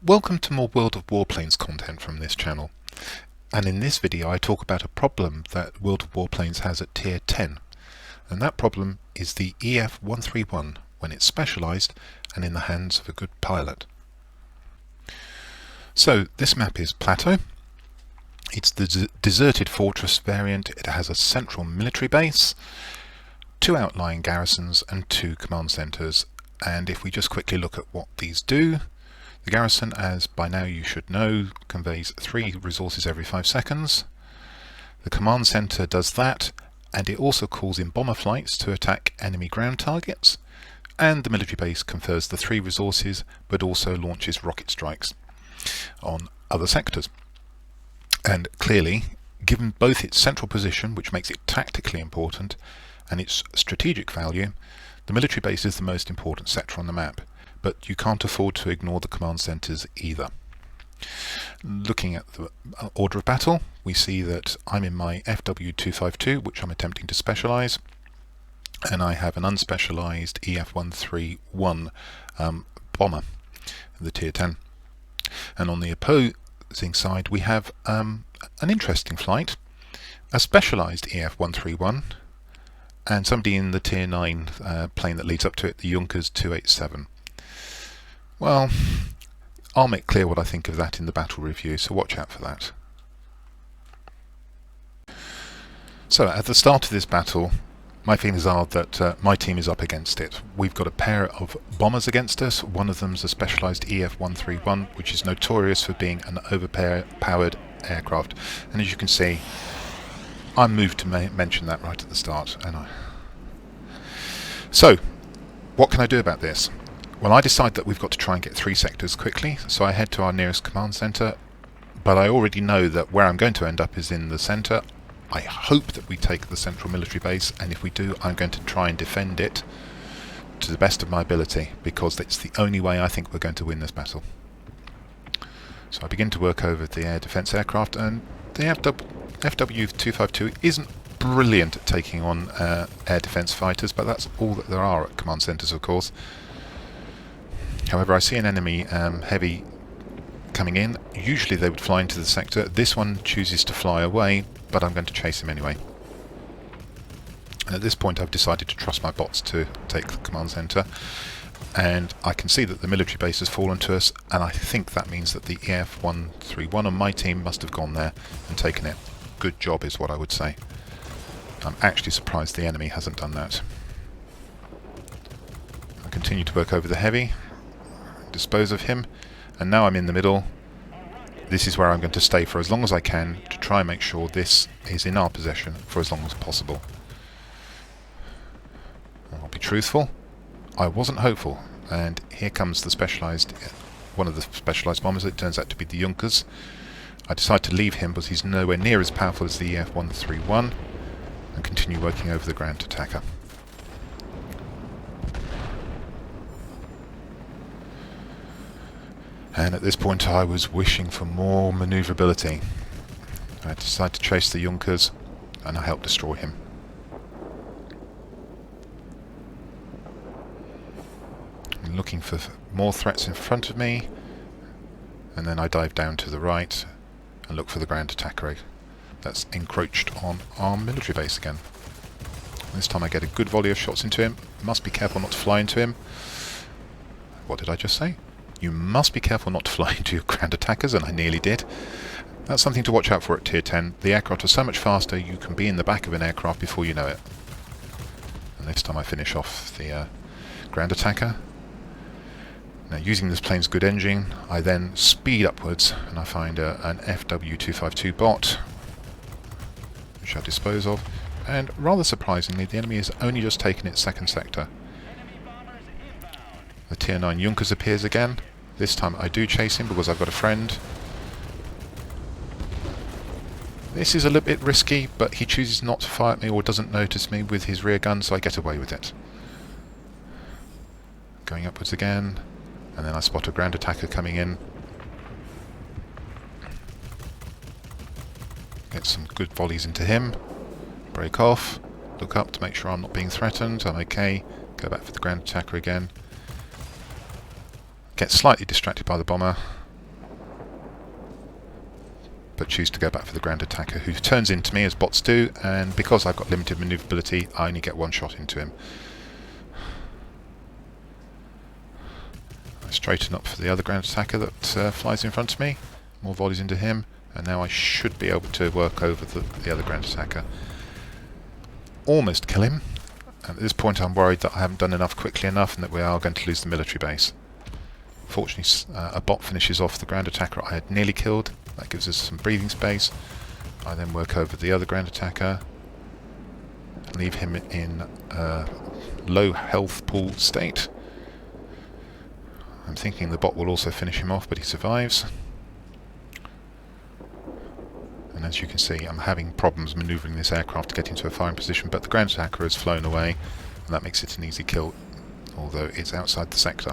Welcome to more World of Warplanes content from this channel, and in this video I talk about a problem that World of Warplanes has at tier 10, and that problem is the EF-131 when it's specialised and in the hands of a good pilot. So this map is Plateau. It's the deserted fortress variant. It has a central military base, 2 outlying garrisons and 2 command centres, and if we just quickly look at what these do, the garrison, as by now you should know, conveys 3 resources every 5 seconds. The command centre does that, and it also calls in bomber flights to attack enemy ground targets, and the military base confers the 3 resources but also launches rocket strikes on other sectors. And clearly, given both its central position, which makes it tactically important, and its strategic value, the military base is the most important sector on the map. But you can't afford to ignore the command centres either. Looking at the order of battle, we see that I'm in my FW-252, which I'm attempting to specialise, and I have an unspecialised EF-131 bomber, the tier 10. And on the opposing side we have an interesting flight, a specialised EF-131, and somebody in the tier 9 plane that leads up to it, the Junkers 287. Well, I'll make clear what I think of that in the battle review, so watch out for that. So at the start of this battle, my feelings are that my team is up against it. We've got a pair of bombers against us. One of them's a specialised EF-131, which is notorious for being an overpowered aircraft. And as you can see, I'm moved to mention that right at the start. So, what can I do about this? Well, I decide that we've got to try and get 3 sectors quickly, so I head to our nearest command centre, but I already know that where I'm going to end up is in the centre. I hope that we take the central military base, and if we do, I'm going to try and defend it to the best of my ability, because it's the only way I think we're going to win this battle. So I begin to work over the air defence aircraft, and the FW-252 isn't brilliant at taking on air defence fighters, but that's all that there are at command centres, of course. However, I see an enemy heavy coming in. Usually they would fly into the sector. This one chooses to fly away, but I'm going to chase him anyway. And at this point I've decided to trust my bots to take the command centre, and I can see that the military base has fallen to us, and I think that means that the EF-131 on my team must have gone there and taken it. Good job is what I would say. I'm actually surprised the enemy hasn't done that. I continue to work over the heavy, dispose of him, and now I'm in the middle. This is where I'm going to stay for as long as I can to try and make sure this is in our possession for as long as possible. I'll be truthful, I wasn't hopeful, and here comes the specialised, one of the specialised bombers. It turns out to be the Junkers. I decide to leave him because he's nowhere near as powerful as the EF-131, and continue working over the ground attacker. And at this point I was wishing for more manoeuvrability. I decided to chase the Junkers, and I helped destroy him. I'm looking for more threats in front of me, and then I dive down to the right and look for the ground attacker that's encroached on our military base again. This time I get a good volley of shots into him. Must be careful not to fly into him. What did I just say? You must be careful not to fly into your ground attackers, and I nearly did. That's something to watch out for at tier 10. The aircraft are so much faster, you can be in the back of an aircraft before you know it. And this time I finish off the ground attacker. Now, using this plane's good engine, I then speed upwards, and I find an FW-252 bot, which I dispose of. And rather surprisingly, the enemy has only just taken its 2nd sector. The tier 9 Junkers appears again. This time I do chase him because I've got a friend. This is a little bit risky, but he chooses not to fire at me or doesn't notice me with his rear gun, so I get away with it. Going upwards again, and then I spot a ground attacker coming in. Get some good volleys into him. Break off. Look up to make sure I'm not being threatened. I'm okay. Go back for the ground attacker again. Get slightly distracted by the bomber, but choose to go back for the ground attacker, who turns into me as bots do, and because I've got limited manoeuvrability, I only get one shot into him. I straighten up for the other ground attacker that flies in front of me, more volleys into him, and now I should be able to work over the other ground attacker. Almost kill him. At this point I'm worried that I haven't done enough quickly enough and that we are going to lose the military base. Fortunately, a bot finishes off the ground attacker I had nearly killed. That gives us some breathing space. I then work over the other ground attacker, leave him in a low health pool state. I'm thinking the bot will also finish him off, but he survives. And as you can see, I'm having problems manoeuvring this aircraft to get into a firing position, but the ground attacker has flown away, and that makes it an easy kill, although it's outside the sector.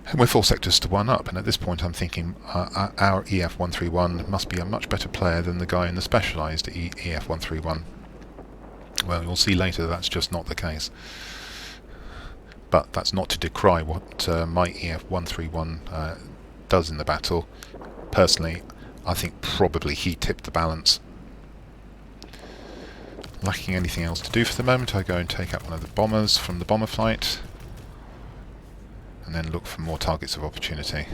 And we're 4 sectors to 1 up, and at this point I'm thinking our EF-131 must be a much better player than the guy in the specialised EF-131. Well, you'll see later that's just not the case. But that's not to decry what my EF-131 does in the battle. Personally, I think probably he tipped the balance. Lacking anything else to do for the moment, I go and take out one of the bombers from the bomber flight, and then look for more targets of opportunity.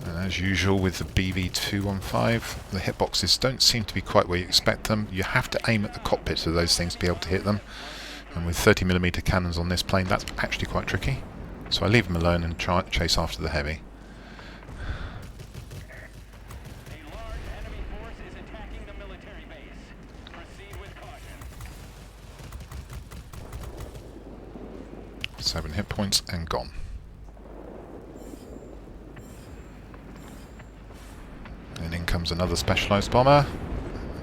And as usual with the BV-215, the hitboxes don't seem to be quite where you expect them. You have to aim at the cockpits of those things to be able to hit them, and with 30mm cannons on this plane that's actually quite tricky. So I leave them alone and try chase after the heavy. A large enemy force is attacking the military base. Proceed with caution. 7 hit points and gone. And in comes another specialised bomber.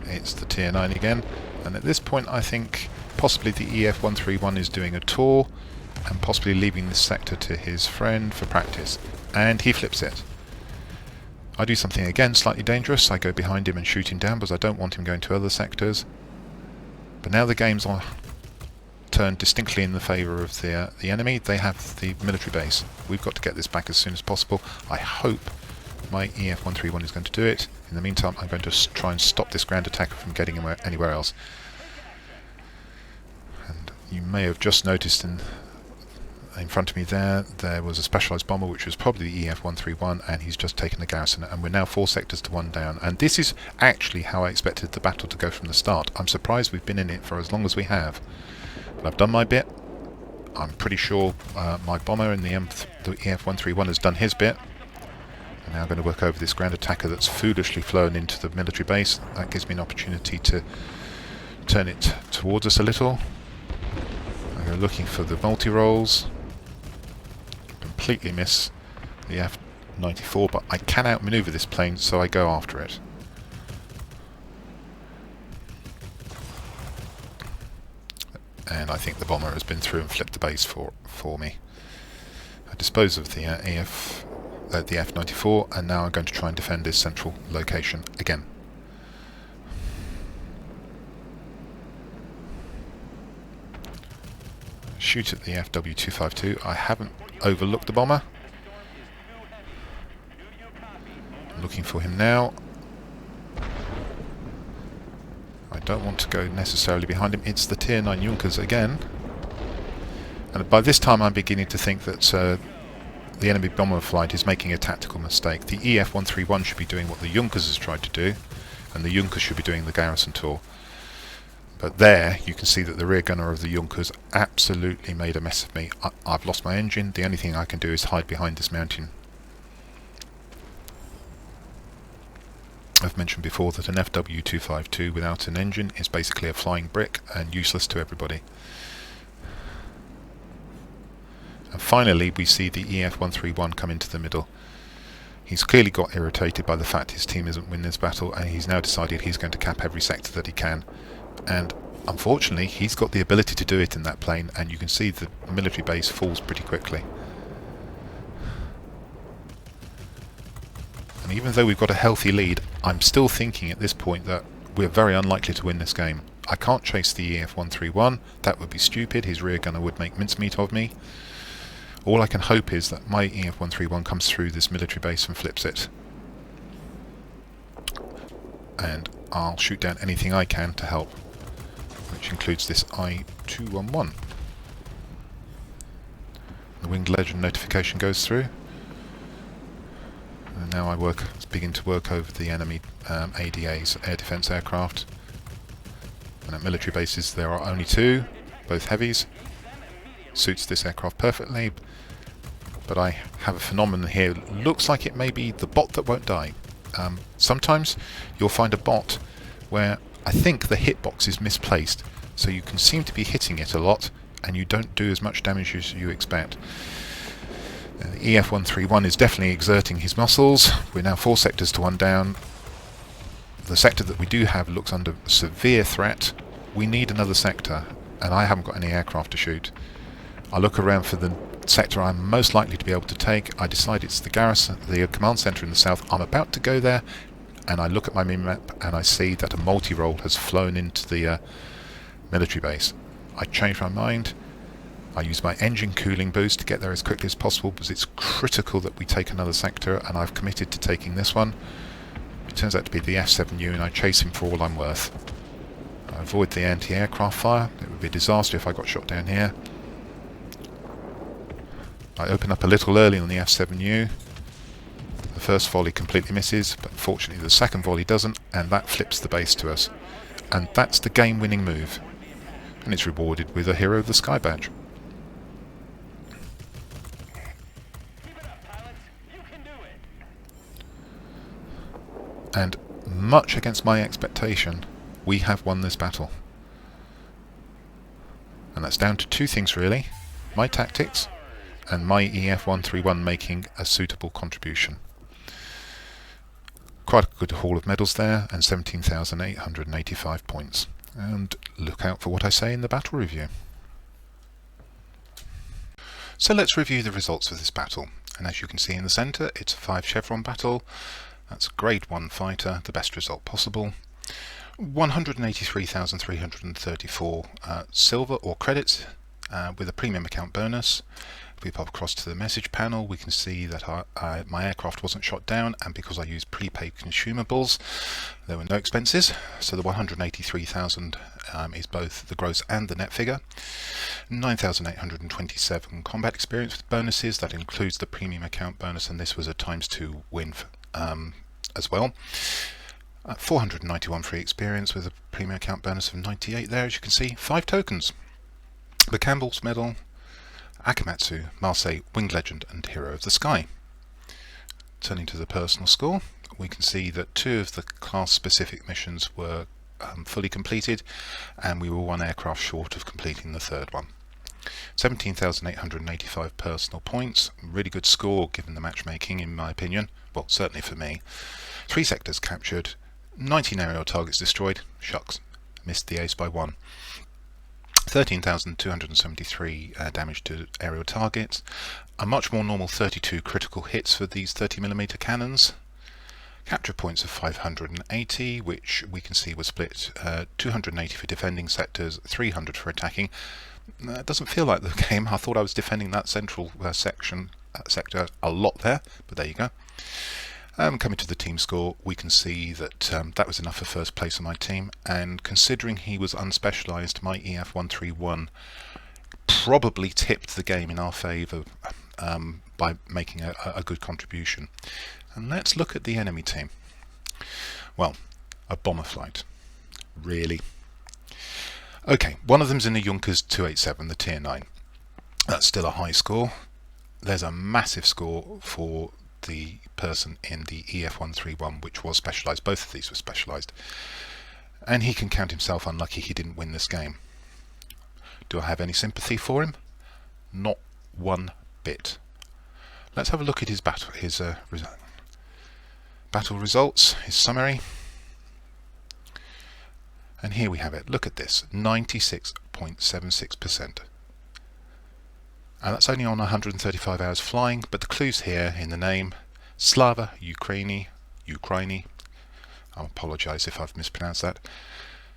It's the Tier 9 again, and at this point I think possibly the EF-131 is doing a tour and possibly leaving this sector to his friend for practice, and he flips it. I do something again slightly dangerous. I go behind him and shoot him down because I don't want him going to other sectors. But now the game's turned distinctly in the favour of the enemy. They have the military base. We've got to get this back as soon as possible. I hope my EF-131 is going to do it. In the meantime, I'm going to try and stop this ground attacker from getting anywhere else. And you may have just noticed in front of me there was a specialised bomber which was probably the EF-131, and he's just taken the garrison, and we're now 4 sectors to 1 down. And this is actually how I expected the battle to go from the start. I'm surprised we've been in it for as long as we have. But I've done my bit. I'm pretty sure my bomber in the EF-131 has done his bit. I'm now going to work over this ground attacker that's foolishly flown into the military base. That gives me an opportunity to turn it towards us a little. I go looking for the multi-rolls. Completely miss the F-94, but I can outmaneuver this plane, so I go after it. And I think the bomber has been through and flipped the base for me. I dispose of the F-94, and now I'm going to try and defend this central location again. Shoot at the FW-252. I haven't overlooked the bomber. I'm looking for him now. I don't want to go necessarily behind him. It's the Tier 9 Junkers again. And by this time I'm beginning to think that the enemy bomber flight is making a tactical mistake. The EF-131 should be doing what the Junkers has tried to do, and the Junkers should be doing the garrison tour. But there you can see that the rear gunner of the Junkers absolutely made a mess of me. I've lost my engine. The only thing I can do is hide behind this mountain. I've mentioned before that an FW-252 without an engine is basically a flying brick and useless to everybody. And finally we see the EF-131 come into the middle. He's clearly got irritated by the fact his team isn't winning this battle, and he's now decided he's going to cap every sector that he can. And unfortunately he's got the ability to do it in that plane, and you can see the military base falls pretty quickly. And even though we've got a healthy lead, I'm still thinking at this point that we're very unlikely to win this game. I can't chase the EF-131, that would be stupid. His rear gunner would make mincemeat of me. All I can hope is that my EF-131 comes through this military base and flips it. And I'll shoot down anything I can to help, which includes this I-211. The Winged Legend notification goes through. And now I begin to work over the enemy ADAs, air defence aircraft. And at military bases there are only two, both heavies. Suits this aircraft perfectly, but I have a phenomenon here. Looks like it may be the bot that won't die. Sometimes you'll find a bot where I think the hitbox is misplaced, so you can seem to be hitting it a lot and you don't do as much damage as you expect. The EF-131 is definitely exerting his muscles. We're now 4 sectors to 1 down. The sector that we do have looks under severe threat. We need another sector, and I haven't got any aircraft to shoot. I look around for the sector I'm most likely to be able to take. I decide it's the garrison, the command centre in the south. I'm about to go there, and I look at my mini-map and I see that a multi-role has flown into the military base. I change my mind. I use my engine cooling boost to get there as quickly as possible because it's critical that we take another sector, and I've committed to taking this one. It turns out to be the F-7U, and I chase him for all I'm worth. I avoid the anti-aircraft fire. It would be a disaster if I got shot down here. I open up a little early on the F-7U. The first volley completely misses, but fortunately the second volley doesn't, and that flips the base to us. And that's the game-winning move. And it's rewarded with a Hero of the Sky badge. And much against my expectation, we have won this battle. And that's down to two things really: my tactics and my EF-131 making a suitable contribution. Quite a good haul of medals there, and 17,885 points. And look out for what I say in the battle review. So let's review the results of this battle. And as you can see in the centre, it's a 5 chevron battle. That's a grade 1 fighter, the best result possible. 183,334 silver or credits with a premium account bonus. If we pop across to the message panel, we can see that my aircraft wasn't shot down, and because I used prepaid consumables, there were no expenses. So the 183,000 is both the gross and the net figure. 9,827 combat experience with bonuses. That includes the premium account bonus, and this was a ×2 win as well. 491 free experience with a premium account bonus of 98 there, as you can see. 5 tokens: the Campbell's Medal, Akamatsu, Marseille, Winged Legend and Hero of the Sky. Turning to the personal score, we can see that 2 of the class-specific missions were fully completed, and we were 1 aircraft short of completing the 3rd one. 17,885 personal points, really good score given the matchmaking in my opinion, well certainly for me. 3 sectors captured, 19 aerial targets destroyed, shucks, missed the ace by 1. 13,273 damage to aerial targets, a much more normal 32 critical hits for these 30mm cannons. Capture points of 580, which we can see was split 280 for defending sectors, 300 for attacking. It doesn't feel like the game. I thought I was defending that central sector a lot there, but there you go. Coming to the team score, we can see that that was enough for first place on my team, and considering he was unspecialised, my EF-131 probably tipped the game in our favour by making a good contribution. And let's look at the enemy team. Well, a bomber flight. Really? Okay, one of them's in the Junkers 287, the Tier 9. That's still a high score. There's a massive score for the person in the EF-131, which was specialised. Both of these were specialised. And he can count himself unlucky he didn't win this game. Do I have any sympathy for him? Not one bit. Let's have a look at his battle results, his summary. And here we have it. Look at this, 96.76%. And that's only on 135 hours flying, but the clue's here in the name: Slava Ukraini. I apologise if I've mispronounced that.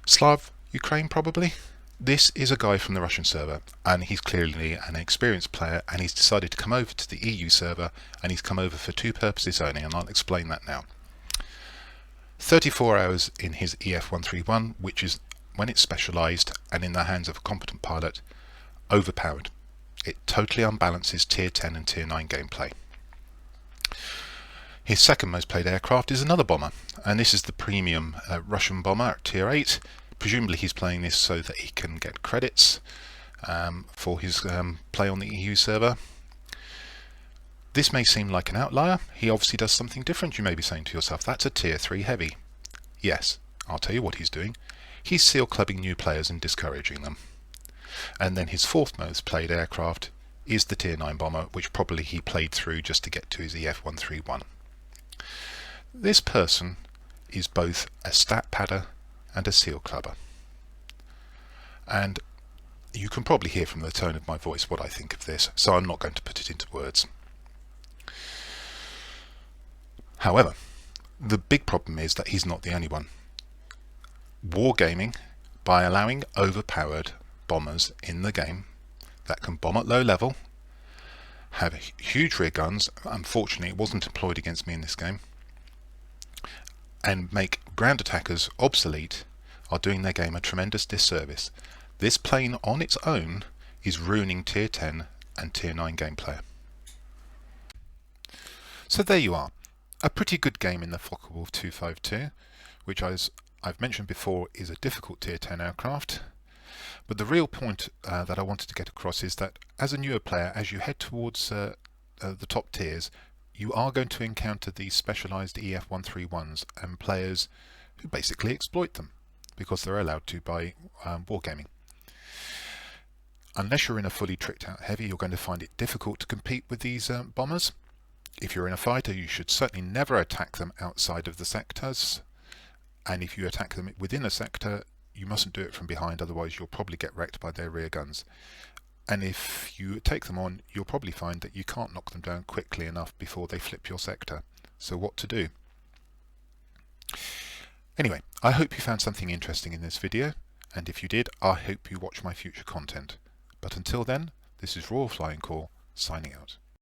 Slav Ukraine, probably. This is a guy from the Russian server, and he's clearly an experienced player, and he's decided to come over to the EU server, and he's come over for two purposes only, and I'll explain that now. 34 hours in his EF-131, which is, when it's specialised and in the hands of a competent pilot, overpowered. It totally unbalances Tier 10 and Tier 9 gameplay. His second most played aircraft is another bomber, and this is the premium Russian bomber at Tier 8. Presumably he's playing this so that he can get credits for his play on the EU server. This may seem like an outlier. He obviously does something different. You may be saying to yourself, that's a Tier 3 heavy. Yes, I'll tell you what he's doing. He's seal clubbing new players and discouraging them. And then his fourth most played aircraft is the Tier 9 bomber, which probably he played through just to get to his EF-131. This person is both a stat padder and a seal clubber. And you can probably hear from the tone of my voice what I think of this, so I'm not going to put it into words. However, the big problem is that he's not the only one. Wargaming, by allowing overpowered bombers in the game that can bomb at low level, have huge rear guns, unfortunately it wasn't employed against me in this game, and make ground attackers obsolete, are doing their game a tremendous disservice. This plane on its own is ruining Tier 10 and Tier 9 gameplay. So there you are. A pretty good game in the Focke-Wulf 252, which as I've mentioned before is a difficult Tier 10 aircraft. But the real point that I wanted to get across is that as a newer player, as you head towards the top tiers, you are going to encounter these specialised EF-131s and players who basically exploit them because they're allowed to by Wargaming. Unless you're in a fully tricked out heavy, you're going to find it difficult to compete with these bombers. If you're in a fighter, you should certainly never attack them outside of the sectors, and if you attack them within a sector, you mustn't do it from behind, otherwise you'll probably get wrecked by their rear guns. And if you take them on, you'll probably find that you can't knock them down quickly enough before they flip your sector. So what to do? Anyway, I hope you found something interesting in this video, and if you did, I hope you watch my future content. But until then, this is Royal Flying Corps, signing out.